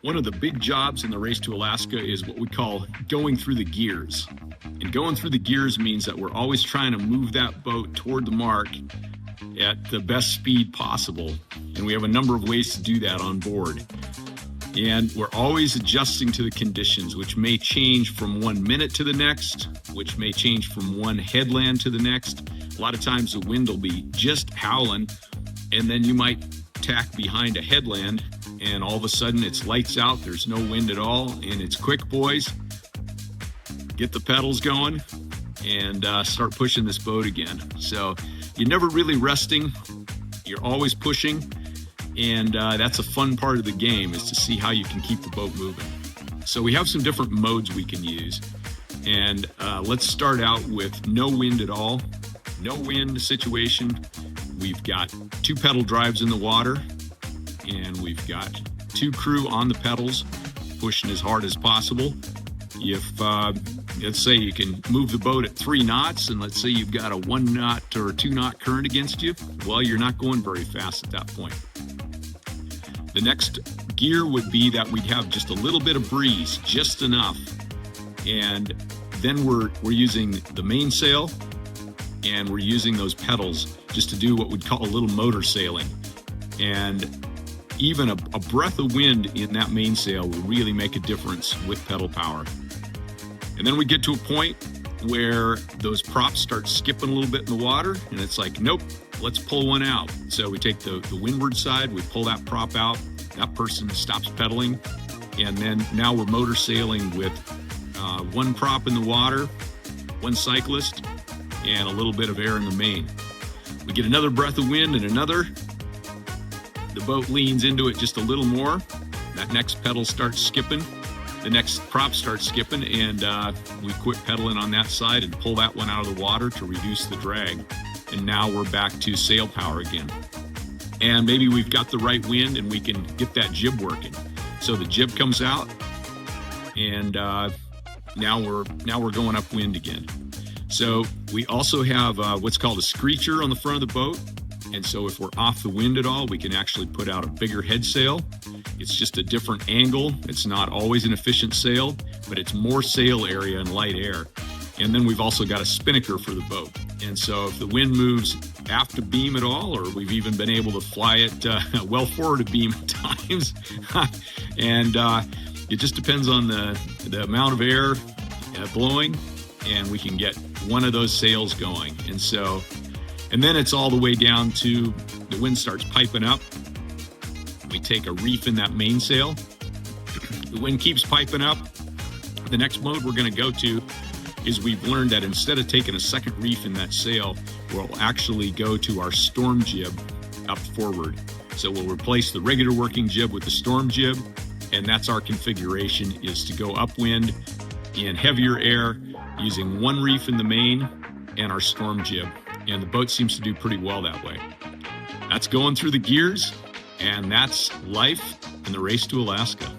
One of the big jobs in the Race to Alaska is what we call going through the gears. And going through the gears means that we're always trying to move that boat toward the mark at the best speed possible. And we have a number of ways to do that on board. And we're always adjusting to the conditions, which may change from 1 minute to the next, which may change from one headland to the next. A lot of times the wind will be just howling, and then you might tack behind a headland, and all of a sudden it's lights out, there's no wind at all, and it's quick, boys. Get the pedals going and start pushing this boat again. So you're never really resting, you're always pushing. And that's a fun part of the game, is to see how you can keep the boat moving. So we have some different modes we can use. And let's start out with no wind at all. No wind situation. We've got 2 pedal drives in the water, and we've got 2 crew on the pedals, pushing as hard as possible. If, let's say you can move the boat at 3 knots, and let's say you've got a 1 knot or a 2 knot current against you, well, you're not going very fast at that point. The next gear would be that we'd have just a little bit of breeze, just enough. And then we're using the mainsail, and we're using those pedals just to do what we'd call a little motor sailing. And even a breath of wind in that mainsail will really make a difference with pedal power. And then we get to a point where those props start skipping a little bit in the water, and it's like, nope, let's pull one out. So we take the windward side, we pull that prop out, that person stops pedaling, and then now we're motor sailing with 1 prop in the water, 1 cyclist, and a little bit of air in the main. We get another breath of wind and another. The boat leans into it just a little more. That next pedal starts skipping. The next prop starts skipping, and we quit pedaling on that side and pull that one out of the water to reduce the drag. And now we're back to sail power again. And maybe we've got the right wind and we can get that jib working. So the jib comes out, and now we're going upwind again. So we also have what's called a screecher on the front of the boat. And so if we're off the wind at all, we can actually put out a bigger head sail. It's just a different angle. It's not always an efficient sail, but it's more sail area and light air. And then we've also got a spinnaker for the boat. And so if the wind moves aft of beam at all, or we've even been able to fly it well forward of beam at times, and it just depends on the amount of air blowing, and we can get one of those sails going. And then it's all the way down to the wind starts piping up. We take a reef in that mainsail. The wind keeps piping up. The next mode we're going to go to is we've learned that instead of taking a second reef in that sail, we'll actually go to our storm jib up forward. So we'll replace the regular working jib with the storm jib, and that's our configuration, is to go upwind in heavier air using 1 reef in the main and our storm jib. And the boat seems to do pretty well that way. That's going through the gears, and that's life in the Race to Alaska.